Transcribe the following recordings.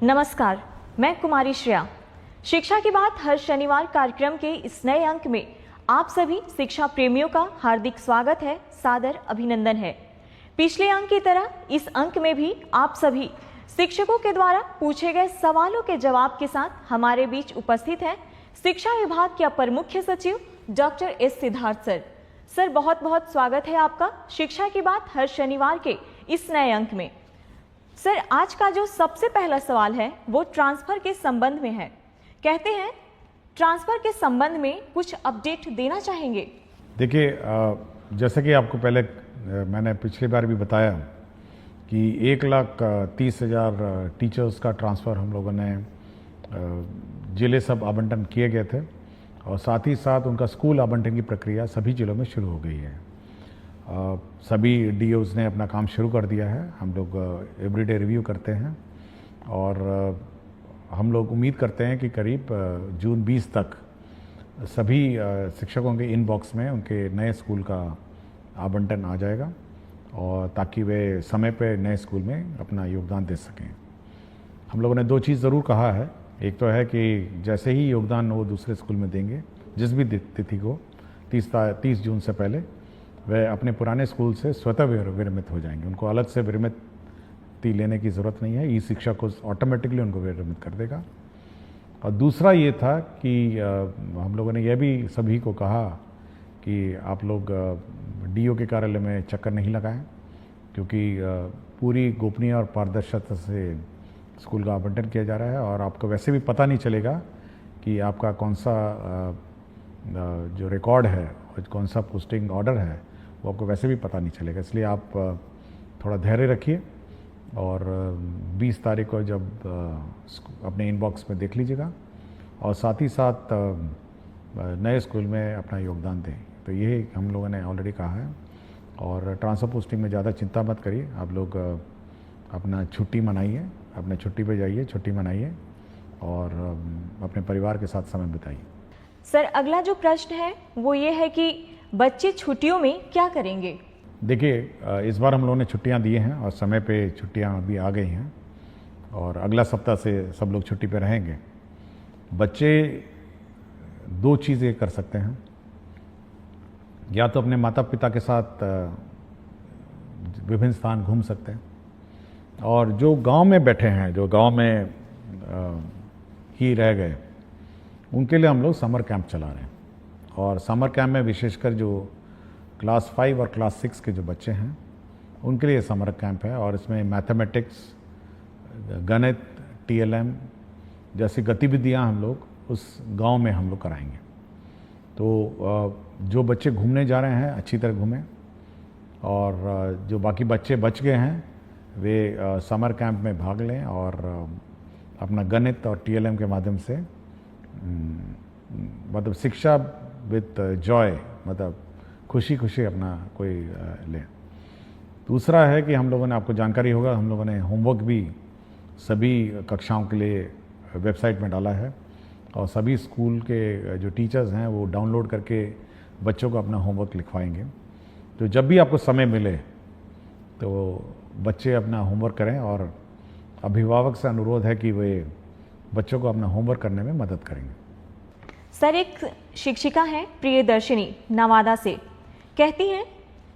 नमस्कार, मैं कुमारी श्रेया। शिक्षा की बात हर शनिवार कार्यक्रम के इस नए अंक में आप सभी शिक्षा प्रेमियों का हार्दिक स्वागत है, सादर अभिनंदन है। पिछले अंक की तरह इस अंक में भी आप सभी शिक्षकों के द्वारा पूछे गए सवालों के जवाब के साथ हमारे बीच उपस्थित हैं शिक्षा विभाग के अपर मुख्य सचिव doctor S Siddharth sir. Sir, बहुत बहुत स्वागत है आपका शिक्षा की बात हर शनिवार के इस नए अंक में। सर, आज का जो सबसे पहला सवाल है वो ट्रांसफर के संबंध में है। कहते हैं ट्रांसफर के संबंध में कुछ अपडेट देना चाहेंगे। देखिए, जैसे कि आपको पहले मैंने पिछली बार भी बताया कि 1,30,000 टीचर्स का ट्रांसफ़र हम लोगों ने जिले सब आवंटन किए गए थे और साथ ही साथ उनका स्कूल आवंटन की प्रक्रिया सभी जिलों में शुरू हो गई है। सभी डीओज़ ने अपना काम शुरू कर दिया है। हम लोग एवरीडे रिव्यू करते हैं और हम लोग उम्मीद करते हैं कि करीब जून 20 तक सभी शिक्षकों के इनबॉक्स में उनके नए स्कूल का आवंटन आ जाएगा और ताकि वे समय पे नए स्कूल में अपना योगदान दे सकें। हम लोगों ने दो चीज़ ज़रूर कहा है। एक तो है कि जैसे ही योगदान वो दूसरे स्कूल में देंगे, जिस भी तिथि को 30 जून से पहले, वे अपने पुराने स्कूल से स्वतः विरमित हो जाएंगे। उनको अलग से विरमिति लेने की ज़रूरत नहीं है। ई शिक्षा को ऑटोमेटिकली उनको विरमित कर देगा। और दूसरा ये था कि हम लोगों ने यह भी सभी को कहा कि आप लोग डीओ के कार्यालय में चक्कर नहीं लगाएं, क्योंकि पूरी गोपनीय और पारदर्शिता से स्कूल का आवंटन किया जा रहा है और आपको वैसे भी पता नहीं चलेगा कि आपका कौन सा जो रिकॉर्ड है और कौन सा पोस्टिंग ऑर्डर है वो आपको वैसे भी पता नहीं चलेगा। इसलिए आप थोड़ा धैर्य रखिए और 20 तारीख को जब अपने इनबॉक्स में देख लीजिएगा और साथ ही साथ नए स्कूल में अपना योगदान दें। तो ये हम लोगों ने ऑलरेडी कहा है। और ट्रांसफ़र पोस्टिंग में ज़्यादा चिंता मत करिए। आप लोग अपना छुट्टी मनाइए, अपने छुट्टी पे जाइए, छुट्टी मनाइए और अपने परिवार के साथ समय बिताइए। सर, अगला जो प्रश्न है वो ये है कि बच्चे छुट्टियों में क्या करेंगे? देखिए, इस बार हम लोगों ने छुट्टियां दी हैं और समय पे छुट्टियां अभी आ गई हैं और अगला सप्ताह से सब लोग छुट्टी पे रहेंगे। बच्चे दो चीज़ें कर सकते हैं। या तो अपने माता पिता के साथ विभिन्न स्थान घूम सकते हैं और जो गांव में बैठे हैं, जो गांव में ही रह गए, उनके लिए हम लोग समर कैंप चला रहे हैं। और समर कैंप में विशेषकर जो क्लास 5 और क्लास 6 के जो बच्चे हैं उनके लिए समर कैंप है और इसमें मैथमेटिक्स, गणित, टीएलएम जैसी गतिविधियां हम लोग उस गांव में हम लोग कराएंगे। तो जो बच्चे घूमने जा रहे हैं अच्छी तरह घूमें और जो बाकी बच्चे बच गए हैं वे समर कैंप में भाग लें और अपना गणित और टीएलएम के माध्यम से मतलब शिक्षा विद जॉय, मतलब खुशी खुशी अपना कोई लें। दूसरा है कि हम लोगों ने, आपको जानकारी होगा, हम लोगों ने होमवर्क भी सभी कक्षाओं के लिए वेबसाइट में डाला है और सभी स्कूल के जो टीचर्स हैं वो डाउनलोड करके बच्चों को अपना होमवर्क लिखवाएंगे। तो जब भी आपको समय मिले तो बच्चे अपना होमवर्क करें और अभिभावक से अनुरोध है कि वे बच्चों को अपना होमवर्क करने में मदद करेंगे। सर, एक शिक्षिका हैं प्रियदर्शिनी नवादा से, कहती हैं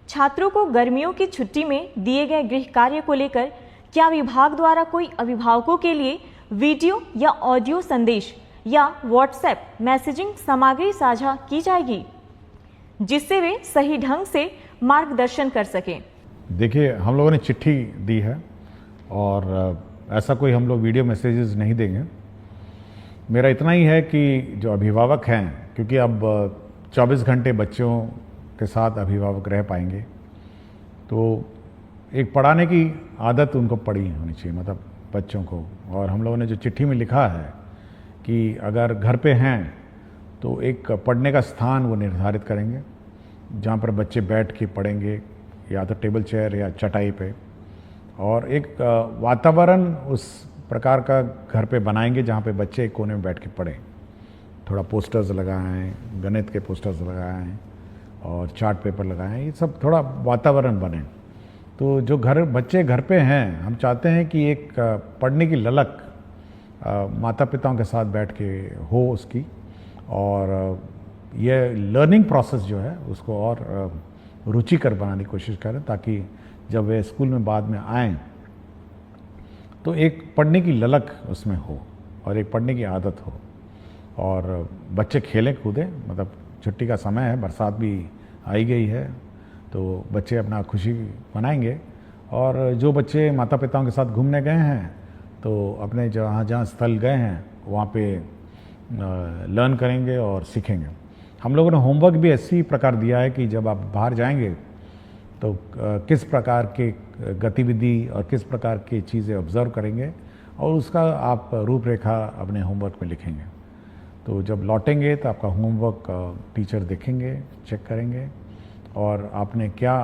छात्रों को गर्मियों की छुट्टी में दिए गए गृह कार्य को लेकर क्या विभाग द्वारा कोई अभिभावकों के लिए वीडियो या ऑडियो संदेश या व्हाट्सएप मैसेजिंग सामग्री साझा की जाएगी जिससे वे सही ढंग से मार्गदर्शन कर सकें? देखिए, हम लोगों ने चिट्ठी दी है और ऐसा कोई हम लोग वीडियो मैसेजेस नहीं देंगे। मेरा इतना ही है कि जो अभिभावक हैं, क्योंकि अब 24 घंटे बच्चों के साथ अभिभावक रह पाएंगे, तो एक पढ़ाने की आदत उनको पड़ी होनी चाहिए, मतलब बच्चों को। और हम लोगों ने जो चिट्ठी में लिखा है कि अगर घर पे हैं तो एक पढ़ने का स्थान वो निर्धारित करेंगे जहाँ पर बच्चे बैठ के पढ़ेंगे, या तो टेबल चेयर या चटाई पे, और एक वातावरण उस प्रकार का घर पे बनाएंगे जहाँ पे बच्चे एक कोने में बैठ के पढ़ें। थोड़ा पोस्टर्स लगाएं, गणित के पोस्टर्स लगाएं और चार्ट पेपर लगाएं, ये सब थोड़ा वातावरण बने। तो जो बच्चे घर पे हैं, हम चाहते हैं कि एक पढ़ने की ललक माता पिताओं के साथ बैठ के हो उसकी, और ये लर्निंग प्रोसेस जो है उसको और रुचिकर बनाने की कोशिश करें, ताकि जब वे स्कूल में बाद में आएँ तो एक पढ़ने की ललक उसमें हो और एक पढ़ने की आदत हो, और बच्चे खेलें कूदें। मतलब छुट्टी का समय है, बरसात भी आई गई है, तो बच्चे अपना खुशी मनाएंगे। और जो बच्चे माता पिताओं के साथ घूमने गए हैं तो अपने जहाँ जहाँ स्थल गए हैं वहाँ पे लर्न करेंगे और सीखेंगे। हम लोगों ने होमवर्क भी इसी प्रकार दिया है कि जब आप बाहर जाएंगे तो किस प्रकार के गतिविधि और किस प्रकार की चीज़ें ऑब्ज़र्व करेंगे, और उसका आप रूपरेखा अपने होमवर्क में लिखेंगे। तो जब लौटेंगे तो आपका होमवर्क टीचर देखेंगे, चेक करेंगे, और आपने क्या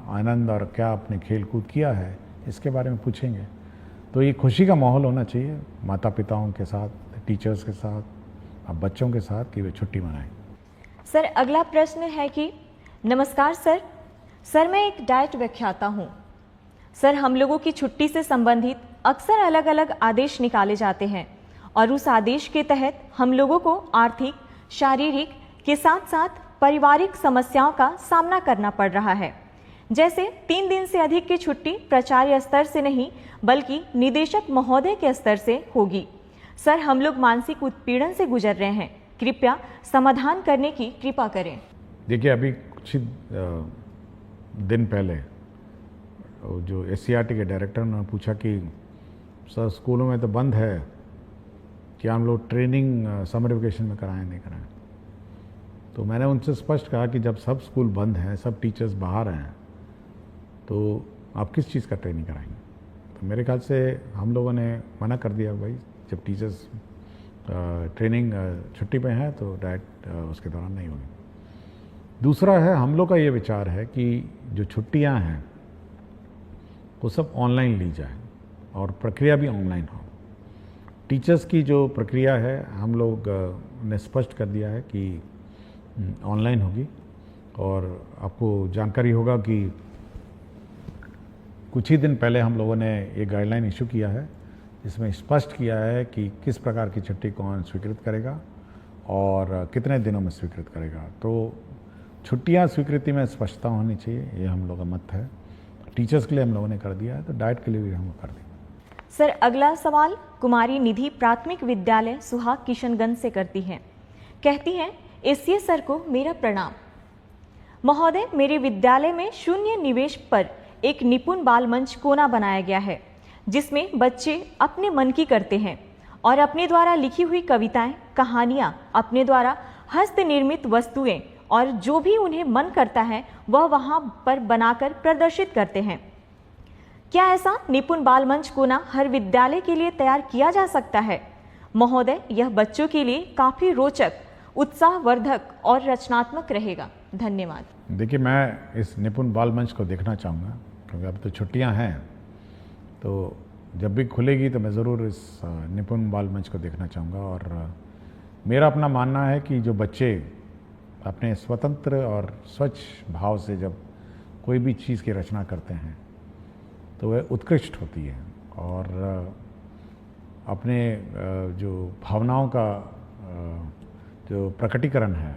आनंद और क्या आपने खेल कूद किया है इसके बारे में पूछेंगे। तो ये खुशी का माहौल होना चाहिए माता पिताओं के साथ, टीचर्स के साथ, अब बच्चों के साथ, कि वे छुट्टी मनाएं। सर अगला प्रश्न है कि नमस्कार सर मैं एक डाइट व्याख्याता हूँ। सर हम लोगों की छुट्टी से संबंधित अक्सर अलग अलग आदेश निकाले जाते हैं और उस आदेश के तहत हम लोगों को आर्थिक, शारीरिक के साथ साथ पारिवारिक समस्याओं का सामना करना पड़ रहा है। जैसे 3 दिन से अधिक की छुट्टी प्राचार्य स्तर से नहीं बल्कि निदेशक महोदय के स्तर से होगी। सर हम लोग मानसिक उत्पीड़न से गुजर रहे हैं, कृपया समाधान करने की कृपा करें। देखिए, अभी कुछ दिन पहले जो SCRT के डायरेक्टर ने पूछा कि सर स्कूलों में तो बंद है, क्या हम लोग ट्रेनिंग समर वेकेशन में कराएं नहीं कराएं। तो मैंने उनसे स्पष्ट कहा कि जब सब स्कूल बंद हैं, सब टीचर्स बाहर हैं, तो आप किस चीज़ का ट्रेनिंग कराएंगे। तो मेरे ख्याल से हम लोगों ने मना कर दिया, भाई जब टीचर्स ट्रेनिंग छुट्टी पे हैं तो डाइट उसके दौरान नहीं होगी। दूसरा है, हम लोग का ये विचार है कि जो छुट्टियां हैं वो सब ऑनलाइन ली जाए और प्रक्रिया भी ऑनलाइन हो। टीचर्स की जो प्रक्रिया है हम लोग ने स्पष्ट कर दिया है कि ऑनलाइन होगी, और आपको जानकारी होगा कि कुछ ही दिन पहले हम लोगों ने ये गाइडलाइन इशू किया है, इसमें स्पष्ट किया है कि किस प्रकार की छुट्टी कौन स्वीकृत करेगा और कितने दिनों में स्वीकृत करेगा। तो छुट्टियां स्वीकृति में स्पष्टता होनी चाहिए, ये हम लोगों का मत है। टीचर्स के लिए हम लोगों ने कर दिया है, तो डाइट के लिए भी हम कर देंगे। सर अगला सवाल कुमारी निधि प्राथमिक विद्यालय सुहाग किशनगंज से करती हैं। कहती हैं, एसीए सर को मेरा प्रणाम। महोदय, मेरे विद्यालय में शून्य निवेश पर एक निपुण बाल मंच कोना बनाया गया है, जिसमें बच्चे अपने मन की करते हैं और अपने द्वारा लिखी हुई कविताएं, कहानियां, अपने द्वारा हस्त निर्मित वस्तुएं और जो भी उन्हें मन करता है वह वहां पर बनाकर प्रदर्शित करते हैं। क्या ऐसा निपुण बाल मंच कोना हर विद्यालय के लिए तैयार किया जा सकता है? महोदय, यह बच्चों के लिए काफी रोचक, उत्साहवर्धक और रचनात्मक रहेगा। धन्यवाद। देखिए, मैं इस निपुण बाल मंच को देखना चाहूँगा, क्योंकि अब तो छुट्टियाँ हैं, तो जब भी खुलेगी तो मैं ज़रूर इस निपुण बाल मंच को देखना चाहूँगा। और मेरा अपना मानना है कि जो बच्चे अपने स्वतंत्र और स्वच्छ भाव से जब कोई भी चीज़ की रचना करते हैं तो वह उत्कृष्ट होती है, और अपने जो भावनाओं का जो प्रकटीकरण है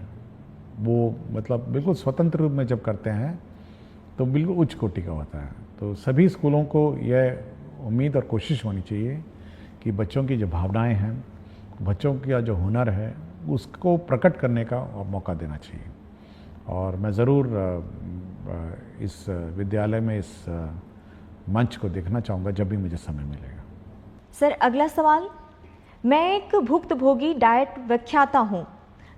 वो मतलब बिल्कुल स्वतंत्र रूप में जब करते हैं तो बिल्कुल उच्च कोटि का होता है। तो सभी स्कूलों को यह उम्मीद और कोशिश होनी चाहिए कि बच्चों की जो भावनाएं हैं, बच्चों का जो हुनर है, उसको प्रकट करने का मौका देना चाहिए। और मैं ज़रूर इस विद्यालय में इस मंच को देखना चाहूँगा जब भी मुझे समय मिलेगा। सर अगला सवाल, मैं एक भुक्तभोगी डाइट व्याख्याता हूँ।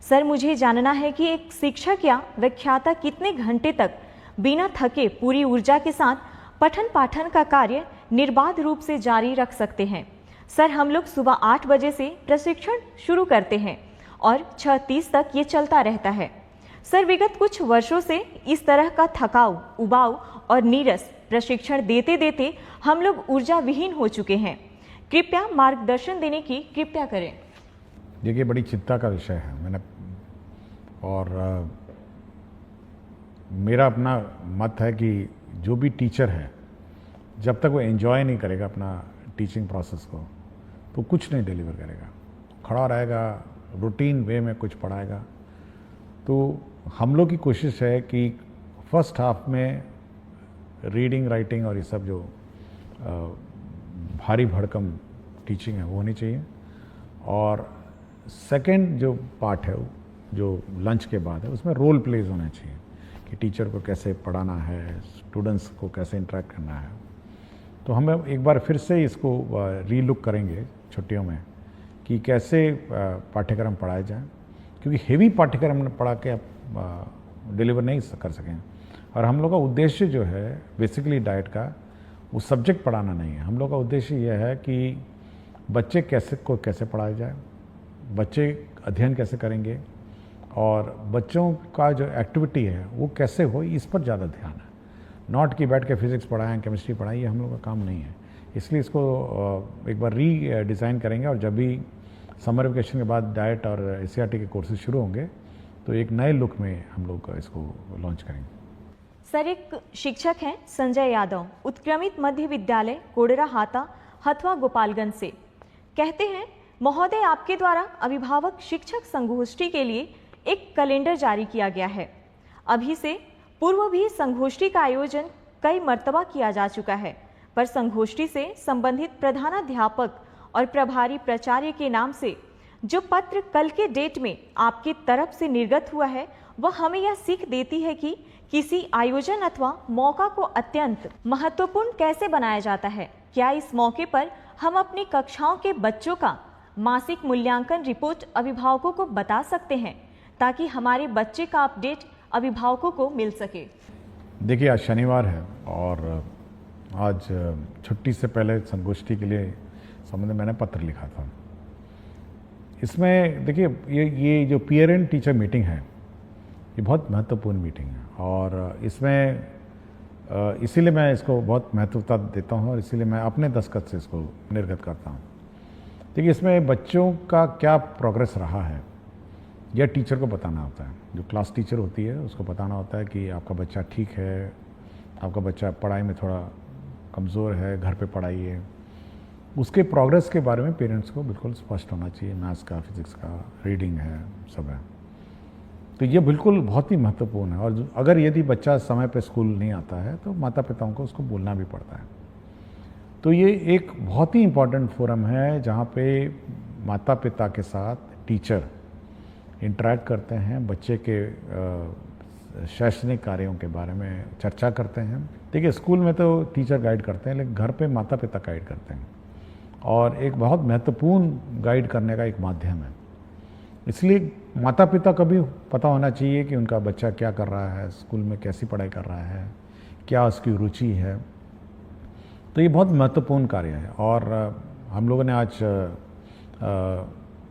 सर मुझे जानना है कि एक शिक्षक या व्याख्याता कितने घंटे तक बिना थके पूरी ऊर्जा के साथ पठन पाठन का कार्य निर्बाध रूप से जारी रख सकते हैं। सर हम लोग सुबह 8 बजे से प्रशिक्षण शुरू करते हैं और 6:30 तक ये चलता रहता है। सर विगत कुछ वर्षों से इस तरह का थकाऊ, उबाऊ और नीरस प्रशिक्षण देते देते हम लोग ऊर्जा विहीन हो चुके हैं। कृपया मार्गदर्शन देने की कृपया करें। देखिए, बड़ी चिंता का विषय है। मैंने और मेरा अपना मत है कि जो भी टीचर है, जब तक वो एंजॉय नहीं करेगा अपना टीचिंग प्रोसेस को, तो कुछ नहीं डिलीवर करेगा, खड़ा रहेगा, रूटीन वे में कुछ पढ़ाएगा। तो हम लोग की कोशिश है कि फर्स्ट हाफ में रीडिंग राइटिंग और ये सब जो भारी भड़कम टीचिंग है वो होनी चाहिए, और सेकंड जो पार्ट है जो लंच के बाद है उसमें रोल प्लेज होना चाहिए कि टीचर को कैसे पढ़ाना है, स्टूडेंट्स को कैसे इंटरेक्ट करना है। तो हम एक बार फिर से इसको रीलुक करेंगे छुट्टियों में कि कैसे पाठ्यक्रम पढ़ाए जाए, क्योंकि हेवी पाठ्यक्रम पढ़ा के आप डिलीवर नहीं कर सकें। और हम लोग का उद्देश्य जो है बेसिकली डाइट का वो सब्जेक्ट पढ़ाना नहीं है। हम लोग का उद्देश्य यह है कि बच्चे कैसे पढ़ाया जाए, बच्चे अध्ययन कैसे करेंगे और बच्चों का जो एक्टिविटी है वो कैसे हो, इस पर ज़्यादा ध्यान है। नॉट कि बैठ के फिजिक्स पढ़ाएं, केमिस्ट्री पढ़ाएं, ये हम लोग का काम नहीं है। इसलिए इसको एक बार डिज़ाइन करेंगे, और जब भी समर वेकेशन के बाद डाइट और एससीईआरटी के कोर्सेज शुरू होंगे तो एक नए लुक में हम लोग इसको लॉन्च करेंगे। सर, एक शिक्षक हैं संजय यादव, उत्क्रमित मध्य विद्यालय कोडरा हाता, हथवा, गोपालगंज से। कहते हैं, महोदय, आपके द्वारा अभिभावक शिक्षक संगोष्ठी के लिए एक कैलेंडर जारी किया गया है। अभी से पूर्व भी संगोष्ठी का आयोजन कई मर्तबा किया जा चुका है, पर संगोष्ठी से संबंधित प्रधानाध्यापक और प्रभारी प्राचार्य के नाम से जो पत्र कल के डेट में आपकी तरफ से निर्गत हुआ है, वह हमें यह सीख देती है कि किसी आयोजन अथवा मौका को अत्यंत महत्वपूर्ण कैसे बनाया जाता है। क्या इस मौके पर हम अपनी कक्षाओं के बच्चों का मासिक मूल्यांकन रिपोर्ट अभिभावकों को बता सकते हैं, ताकि हमारे बच्चे का अपडेट अभिभावकों को मिल सके? देखिए, आज शनिवार है और आज छुट्टी से पहले संगोष्ठी के लिए संबंध में मैंने पत्र लिखा था। इसमें देखिए, ये जो पेरेंट टीचर मीटिंग है ये बहुत महत्वपूर्ण मीटिंग है, और इसमें इसीलिए मैं इसको बहुत महत्वता देता हूँ और इसीलिए मैं अपने दस्तखत से इसको निर्गत करता हूँ। देखिए, इसमें बच्चों का क्या प्रोग्रेस रहा है यह टीचर को बताना होता है। जो क्लास टीचर होती है उसको बताना होता है कि आपका बच्चा ठीक है, आपका बच्चा पढ़ाई में थोड़ा कमज़ोर है, घर पे पढ़ाइए। उसके प्रोग्रेस के बारे में पेरेंट्स को बिल्कुल स्पष्ट होना चाहिए। मैथ्स का, फिजिक्स का, रीडिंग है, सब है। तो ये बिल्कुल बहुत ही महत्वपूर्ण है, और अगर यदि बच्चा समय पे स्कूल नहीं आता है तो माता पिताओं को उसको बोलना भी पड़ता है। तो ये एक बहुत ही इम्पॉर्टेंट फोरम है जहाँ पे माता पिता के साथ टीचर इंटरेक्ट करते हैं, बच्चे के शैक्षणिक कार्यों के बारे में चर्चा करते हैं। देखिए, स्कूल में तो टीचर गाइड करते हैं, लेकिन घर पे माता पिता गाइड करते हैं, और एक बहुत महत्वपूर्ण गाइड करने का एक माध्यम है। इसलिए माता पिता को भी पता होना चाहिए कि उनका बच्चा क्या कर रहा है, स्कूल में कैसी पढ़ाई कर रहा है, क्या उसकी रुचि है। तो ये बहुत महत्वपूर्ण कार्य है। और हम लोगों ने आज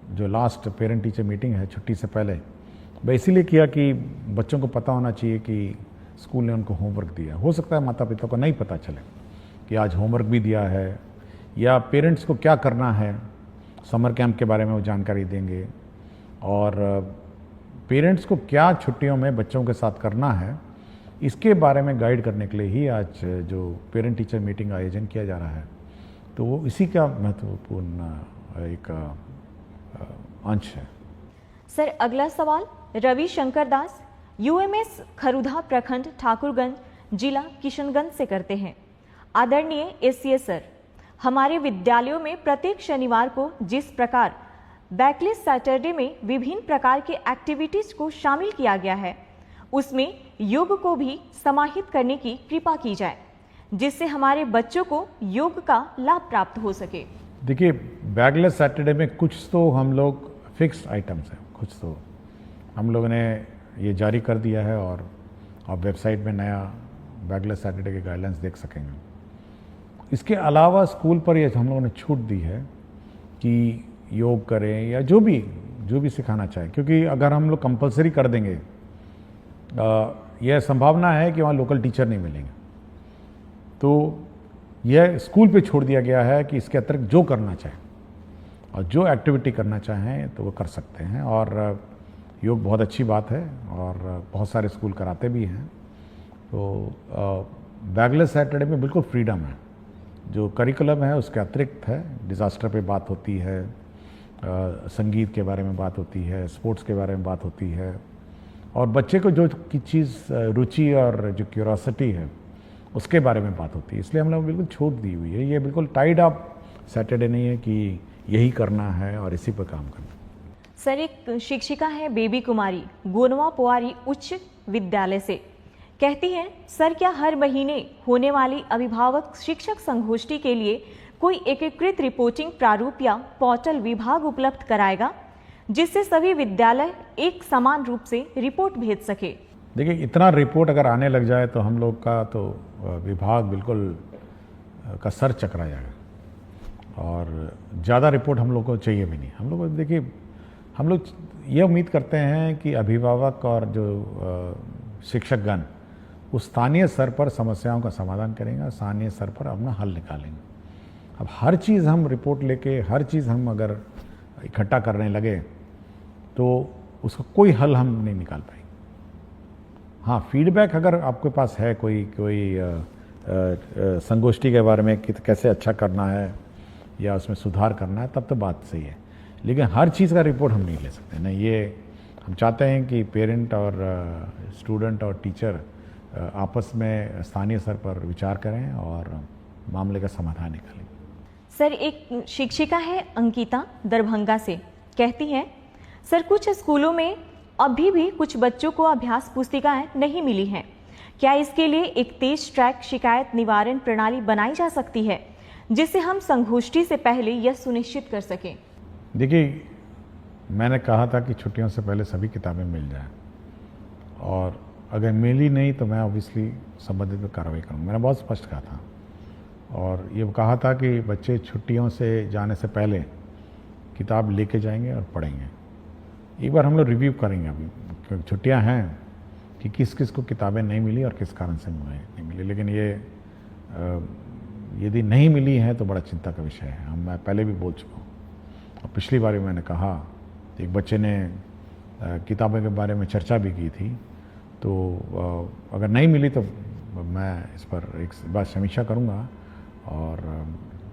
जो लास्ट पेरेंट टीचर मीटिंग है छुट्टी से पहले, वह इसीलिए किया कि बच्चों को पता होना चाहिए कि स्कूल ने उनको होमवर्क दिया। हो सकता है माता पिता को नहीं पता चले कि आज होमवर्क भी दिया है, या पेरेंट्स को क्या करना है, समर कैंप के बारे में वो जानकारी देंगे, और पेरेंट्स को क्या छुट्टियों में बच्चों के साथ करना है, इसके बारे में गाइड करने के लिए ही आज जो पेरेंट टीचर मीटिंग का आयोजन किया जा रहा है। तो वो इसी का महत्वपूर्ण एक अंश है। सर, अगला सवाल रवि शंकर दास, यूएमएस खरुधा प्रखंड, ठाकुरगंज, जिला किशनगंज से करते हैं। आदरणीय एससीए सर, हमारे विद्यालयों में प्रत्येक शनिवार को जिस प्रकार बैकलेस सैटरडे में विभिन्न प्रकार के एक्टिविटीज को शामिल किया गया है, उसमें योग को भी समाहित करने की कृपा की जाए, जिससे हमारे बच्चों को योग का लाभ प्राप्त हो सके। देखिए, बैकलेस सैटरडे में कुछ तो हम लोग फिक्स्ड आइटम्स हैं, कुछ तो हम लोगों ने ये जारी कर दिया है, और आप वेबसाइट में नया बैकलेस सैटरडे के गाइडलाइंस देख सकेंगे। इसके अलावा स्कूल पर ये हम लोगों ने छूट दी है कि योग करें या जो भी सिखाना चाहे, क्योंकि अगर हम लोग कंपलसरी कर देंगे, यह संभावना है कि वहाँ लोकल टीचर नहीं मिलेंगे। तो यह स्कूल पे छोड़ दिया गया है कि इसके अतिरिक्त जो करना चाहें और जो एक्टिविटी करना चाहें तो वो कर सकते हैं। और योग बहुत अच्छी बात है, और बहुत सारे स्कूल कराते भी हैं। तो बैकलेस सैटरडे में बिल्कुल फ्रीडम है, जो करिकुलम है उसके अतिरिक्त है। डिज़ास्टर पे बात होती है, संगीत के बारे में बात होती है, स्पोर्ट्स के बारे में बात होती है, और बच्चे को जो की चीज़ रुचि और जो क्यूरोसिटी है उसके बारे में बात होती है। इसलिए हम लोग बिल्कुल छूट दी हुई है। ये बिल्कुल टाइड अप सैटरडे नहीं है कि यही करना है और इसी पर काम करना। सर, एक शिक्षिका है बेबी कुमारी गोनवा पोवारी उच्च विद्यालय से, कहती हैं सर, क्या हर महीने होने वाली अभिभावक शिक्षक संगोष्ठी के लिए कोई एकीकृत रिपोर्टिंग प्रारूप या पोर्टल विभाग उपलब्ध कराएगा जिससे सभी विद्यालय एक समान रूप से रिपोर्ट भेज सके? देखिए, इतना रिपोर्ट अगर आने लग जाए तो हम लोग का तो विभाग बिल्कुल का सर चकरा जाएगा, और ज़्यादा रिपोर्ट हम लोग को चाहिए भी नहीं। हम लोग देखिए, हम लोग ये उम्मीद करते हैं कि अभिभावक और जो शिक्षकगण उस स्थानीय स्तर पर समस्याओं का समाधान करेंगे, स्थानीय स्तर पर अपना हल निकालेंगे। अब हर चीज़ हम रिपोर्ट लेके, हर चीज़ हम अगर इकट्ठा करने लगे तो उसका कोई हल हम नहीं निकाल पाएंगे। हाँ, फीडबैक अगर आपके पास है कोई संगोष्ठी के बारे में कि कैसे अच्छा करना है या उसमें सुधार करना है, तब तो बात सही है, लेकिन हर चीज़ का रिपोर्ट हम नहीं ले सकते ना। ये हम चाहते हैं कि पेरेंट और स्टूडेंट और टीचर आपस में स्थानीय स्तर पर विचार करें और मामले का समाधान निकालें। सर, एक शिक्षिका है अंकिता दरभंगा से, कहती हैं सर, कुछ स्कूलों में अभी भी कुछ बच्चों को अभ्यास पुस्तिकाएं नहीं मिली हैं। क्या इसके लिए एक तेज ट्रैक शिकायत निवारण प्रणाली बनाई जा सकती है जिससे हम संगोष्ठी से पहले यह सुनिश्चित कर सकें? देखिए, मैंने कहा था कि छुट्टियों से पहले सभी किताबें मिल जाएं, और अगर मिली नहीं तो मैं ऑब्वियसली संबंधित में कार्रवाई करूँगा। मैंने बहुत स्पष्ट कहा था, और ये कहा था कि बच्चे छुट्टियों से जाने से पहले किताब लेके जाएंगे और पढ़ेंगे। एक बार हम लोग रिव्यू करेंगे अभी, क्योंकि छुट्टियां हैं, कि किस किस को किताबें नहीं मिली और किस कारण से नहीं मिली। लेकिन ये यदि नहीं मिली है तो बड़ा चिंता का विषय है। मैं पहले भी बोल चुका हूँ, और पिछली बार भी मैंने कहा, एक बच्चे ने किताबों के बारे में चर्चा भी की थी। तो अगर नहीं मिली तो मैं इस पर एक बार समीक्षा करूँगा और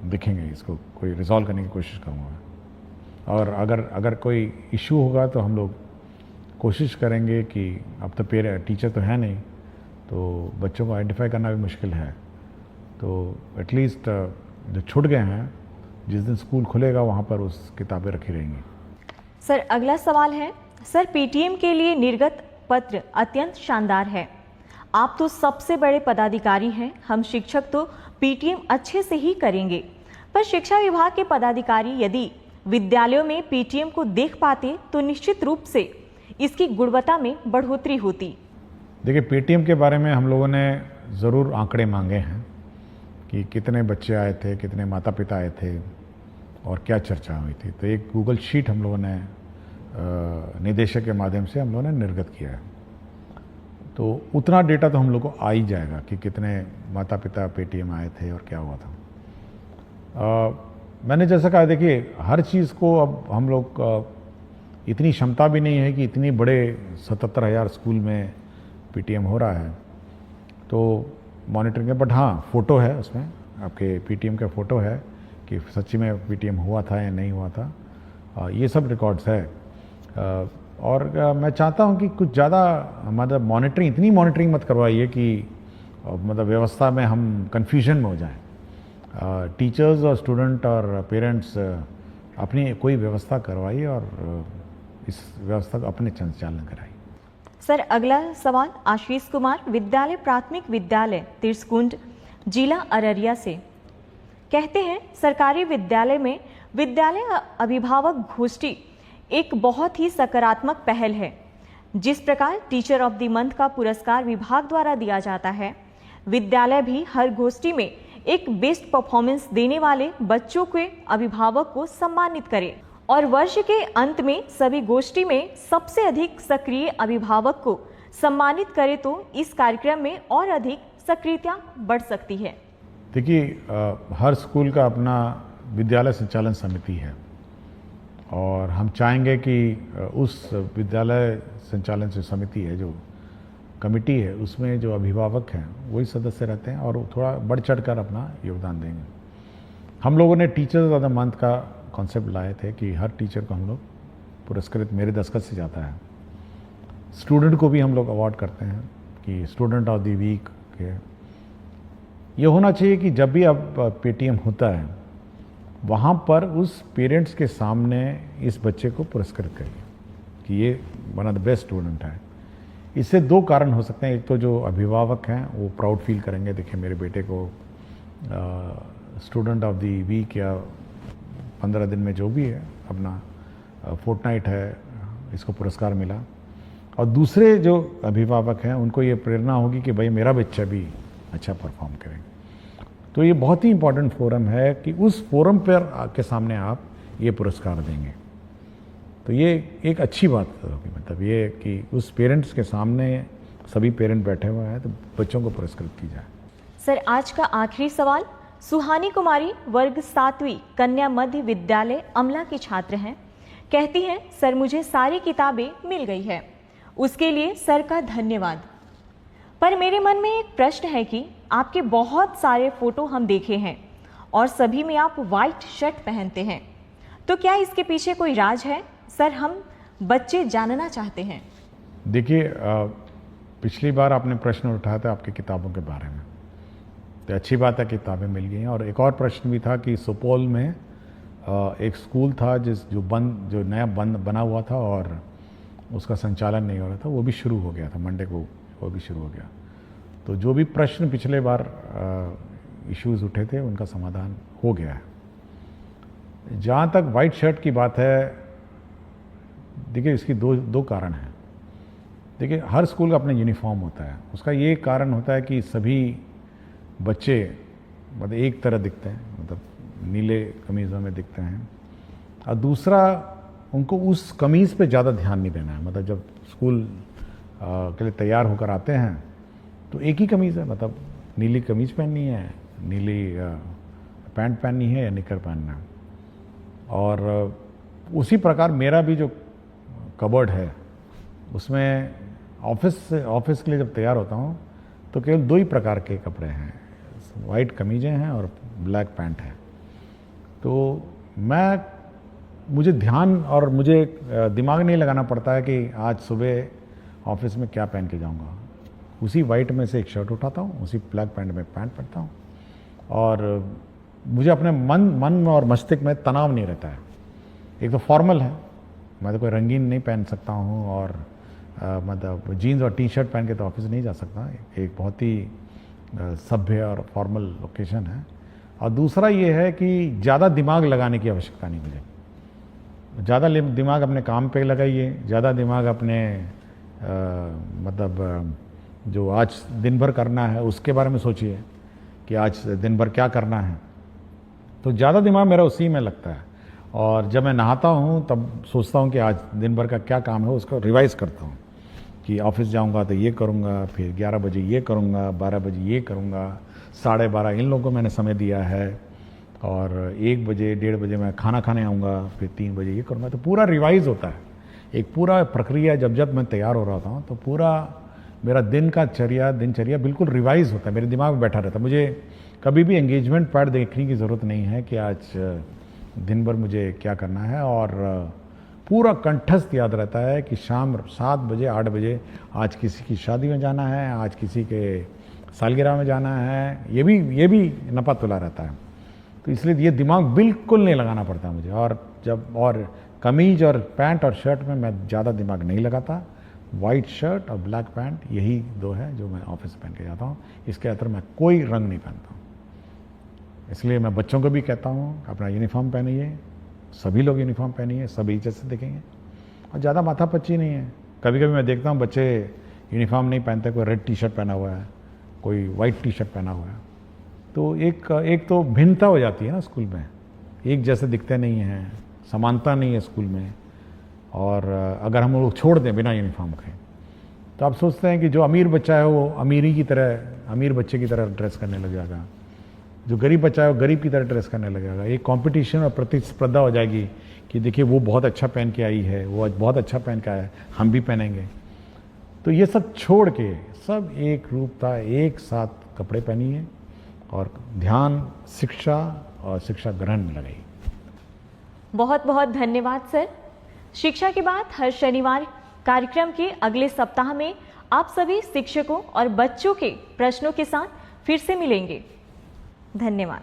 देखेंगे, इसको कोई रिजॉल्व करने की कोशिश करूँगा। और अगर कोई इशू होगा तो हम लोग कोशिश करेंगे कि अब तो टीचर तो है नहीं, तो बच्चों को आइडेंटिफाई करना भी मुश्किल है, तो एटलीस्ट जो छूट गए हैं, जिस दिन स्कूल खुलेगा वहाँ पर उस किताबें रखी रहेंगी। सर, अगला सवाल है, सर, पीटीएम के लिए निर्गत पत्र अत्यंत शानदार है। आप तो सबसे बड़े पदाधिकारी हैं, हम शिक्षक तो पीटीएम अच्छे से ही करेंगे, पर शिक्षा विभाग के पदाधिकारी यदि विद्यालयों में पीटीएम को देख पाते तो निश्चित रूप से इसकी गुणवत्ता में बढ़ोतरी होती। देखिए, पीटीएम के बारे में हम लोगों ने ज़रूर आंकड़े मांगे हैं कि कितने बच्चे आए थे, कितने माता पिता आए थे और क्या चर्चा हुई थी। तो एक गूगल शीट हम लोगों ने निदेशक के माध्यम से हम लोगों ने निर्गत किया है, तो उतना डेटा तो हम लोग को आ ही जाएगा कि कितने माता पिता पेटीएम आए थे और क्या हुआ था। मैंने जैसा कहा, देखिए, हर चीज़ को अब हम लोग इतनी क्षमता भी नहीं है कि इतनी बड़े 77,000 स्कूल में पीटीएम हो रहा है, तो मॉनिटरिंग है। बट हाँ, फ़ोटो है उसमें, आपके पीटीएम का फ़ोटो है कि सच्ची में पीटीएम हुआ था या नहीं हुआ था, ये सब रिकॉर्ड्स है। और मैं चाहता हूँ कि कुछ ज़्यादा मतलब मॉनिटरिंग, इतनी मॉनिटरिंग मत करवाइए कि मतलब व्यवस्था में हम कन्फ्यूजन में हो जाएं। टीचर्स और स्टूडेंट और पेरेंट्स अपनी कोई व्यवस्था करवाइए और इस व्यवस्था को अपने संचालन कराइए। सर, अगला सवाल आशीष कुमार विद्यालय प्राथमिक विद्यालय तिरसकुंड जिला अररिया से, कहते हैं सरकारी विद्यालय में विद्यालय अभिभावक गोष्ठी एक बहुत ही सकारात्मक पहल है। जिस प्रकार टीचर ऑफ द मंथ का पुरस्कार विभाग द्वारा दिया जाता है, विद्यालय भी हर गोष्ठी में एक बेस्ट परफॉर्मेंस देने वाले बच्चों के अभिभावक को सम्मानित करे और वर्ष के अंत में सभी गोष्ठी में सबसे अधिक सक्रिय अभिभावक को सम्मानित करे तो इस कार्यक्रम में और अधिक सक्रियता बढ़ सकती है। देखिए, हर स्कूल का अपना विद्यालय संचालन समिति है, और हम चाहेंगे कि उस विद्यालय संचालन समिति है, जो कमिटी है, उसमें जो अभिभावक हैं वही सदस्य रहते हैं और थोड़ा बढ़ चढ़ कर अपना योगदान देंगे। हम लोगों ने टीचर्स ऑफ द मंथ का कॉन्सेप्ट लाए थे कि हर टीचर को हम लोग पुरस्कृत मेरे दस्तखत से जाता है। स्टूडेंट को भी हम लोग अवार्ड करते हैं कि स्टूडेंट ऑफ द वीक के। ये होना चाहिए कि जब भी अब पेटीएम होता है वहाँ पर उस पेरेंट्स के सामने इस बच्चे को पुरस्कृत करिए कि ये one of the best student है। इससे दो कारण हो सकते हैं। एक तो जो अभिभावक हैं वो प्राउड फील करेंगे, देखिए मेरे बेटे को स्टूडेंट ऑफ द वीक या 15 दिन में जो भी है अपना फोर्टनाइट है इसको पुरस्कार मिला। और दूसरे जो अभिभावक हैं उनको ये प्रेरणा होगी कि भाई मेरा बच्चा भी अच्छा परफॉर्म करे। तो ये बहुत ही इम्पोर्टेंट फोरम है कि उस फोरम पर के सामने आप ये पुरस्कार देंगे, तो ये एक अच्छी बात होगी। मतलब ये कि उस पेरेंट्स के सामने सभी पेरेंट बैठे हुए हैं तो बच्चों को पुरस्कृत की जाए। सर, आज का आखिरी सवाल। सुहानी कुमारी वर्ग 7वीं कन्या मध्य विद्यालय अमला की छात्र हैं। कहती हैं, सर मुझे सारी किताबें मिल गई है, उसके लिए सर का धन्यवाद। पर मेरे मन में एक प्रश्न है कि आपके बहुत सारे फोटो हम देखे हैं और सभी में आप वाइट शर्ट पहनते हैं, तो क्या इसके पीछे कोई राज है? सर, हम बच्चे जानना चाहते हैं। देखिए, पिछली बार आपने प्रश्न उठाया था आपकी किताबों के बारे में, तो अच्छी बात है किताबें मिल गई हैं। और एक और प्रश्न भी था कि सुपौल में एक स्कूल था जो नया बना हुआ था और उसका संचालन नहीं हो रहा था, वो भी शुरू हो गया था मंडे को, वो भी शुरू हो गया। तो जो भी प्रश्न पिछले बार इश्यूज़ उठे थे उनका समाधान हो गया है। जहाँ तक वाइट शर्ट की बात है, देखिए इसकी दो कारण हैं। देखिए, हर स्कूल का अपना यूनिफॉर्म होता है, उसका ये कारण होता है कि सभी बच्चे मतलब एक तरह दिखते हैं, मतलब नीले कमीज़ों में दिखते हैं। और दूसरा, उनको उस कमीज़ पे ज़्यादा ध्यान नहीं देना है। मतलब जब स्कूल के लिए तैयार होकर आते हैं तो एक ही कमीज़ है, मतलब नीली कमीज़ पहननी है, नीली पैंट पहननी है या निकर पहनना है। और उसी प्रकार मेरा भी जो कबर्ड है उसमें ऑफिस के लिए जब तैयार होता हूँ तो केवल 2 ही प्रकार के कपड़े हैं, वाइट कमीज़ें हैं और ब्लैक पैंट है। तो मुझे ध्यान और मुझे दिमाग नहीं लगाना पड़ता है कि आज सुबह ऑफिस में क्या पहन के जाऊंगा। उसी वाइट में से एक शर्ट उठाता हूँ, उसी ब्लैक पैंट में पैंट पहनता हूँ और मुझे अपने मन और मस्तिष्क में तनाव नहीं रहता है। एक तो फॉर्मल है, मैं तो कोई रंगीन नहीं पहन सकता हूँ और मतलब जीन्स और टी शर्ट पहन के तो ऑफिस नहीं जा सकता। एक बहुत ही सभ्य और फॉर्मल ओकेशन है। और दूसरा ये है कि ज़्यादा दिमाग लगाने की आवश्यकता नहीं मुझे। ज़्यादा दिमाग अपने काम पे लगाइए, ज़्यादा दिमाग अपने मतलब जो आज दिन भर करना है उसके बारे में सोचिए कि आज दिन भर क्या करना है। तो ज़्यादा दिमाग मेरा उसी में लगता है। और जब मैं नहाता हूँ तब सोचता हूँ कि आज दिन भर का क्या काम है, उसको रिवाइज़ करता हूँ कि ऑफिस जाऊँगा तो ये करूँगा, फिर 11 बजे ये करूँगा, 12 बजे ये करूँगा, 12:30 इन लोगों को मैंने समय दिया है और 1 बजे 1:30 बजे मैं खाना खाने आऊँगा, फिर 3 बजे ये करूँगा। तो पूरा रिवाइज़ होता है, एक पूरा प्रक्रिया। जब मैं तैयार हो रहा था तो पूरा मेरा दिनचर्या बिल्कुल रिवाइज़ होता है, मेरे दिमाग में बैठा रहता है। मुझे कभी भी एंगेजमेंट पैड देखने की ज़रूरत नहीं है कि आज दिन भर मुझे क्या करना है। और पूरा कंठस्थ याद रहता है कि शाम 7 बजे 8 बजे आज किसी की शादी में जाना है, आज किसी के सालगिरह में जाना है, ये भी नपा तुला रहता है। तो इसलिए ये दिमाग बिल्कुल नहीं लगाना पड़ता मुझे। और कमीज और पैंट और शर्ट में मैं ज़्यादा दिमाग नहीं लगाता। वाइट शर्ट और ब्लैक पैंट यही 2 है जो मैं ऑफिस पहन के जाता हूँ। इसके अंदर मैं कोई रंग नहीं पहनता हूँ। इसलिए मैं बच्चों को भी कहता हूँ अपना यूनिफॉर्म पहनिए, सभी लोग यूनिफॉर्म पहनिए, सब इज्जत से दिखेंगे और ज़्यादा माथापच्ची नहीं है। कभी कभी मैं देखता हूँ बच्चे यूनिफॉर्म नहीं पहनते, कोई रेड टी शर्ट पहना हुआ है, कोई वाइट टी शर्ट पहना हुआ है, तो एक तो भिन्नता हो जाती है ना स्कूल में, एक जैसे दिखते नहीं हैं, समानता नहीं है स्कूल में। और अगर हम लोग छोड़ दें बिना यूनिफॉर्म के तो आप सोचते हैं कि जो अमीर बच्चा है वो अमीर बच्चे की तरह ड्रेस करने लग जाएगा, जो गरीब बच्चा है वो गरीब की तरह ड्रेस करने लगेगा। एक कंपटीशन और प्रतिस्पर्धा हो जाएगी कि देखिए वो बहुत अच्छा पहन के आई है, वो बहुत अच्छा पहन के आया है, हम भी पहनेंगे। तो ये सब छोड़ के सब एक रूपता, एक साथ कपड़े पहनिए और ध्यान शिक्षा और शिक्षा ग्रहण में लगाइए। बहुत बहुत धन्यवाद सर। शिक्षा की बात हर शनिवार कार्यक्रम के अगले सप्ताह में आप सभी शिक्षकों और बच्चों के प्रश्नों के साथ फिर से मिलेंगे। धन्यवाद।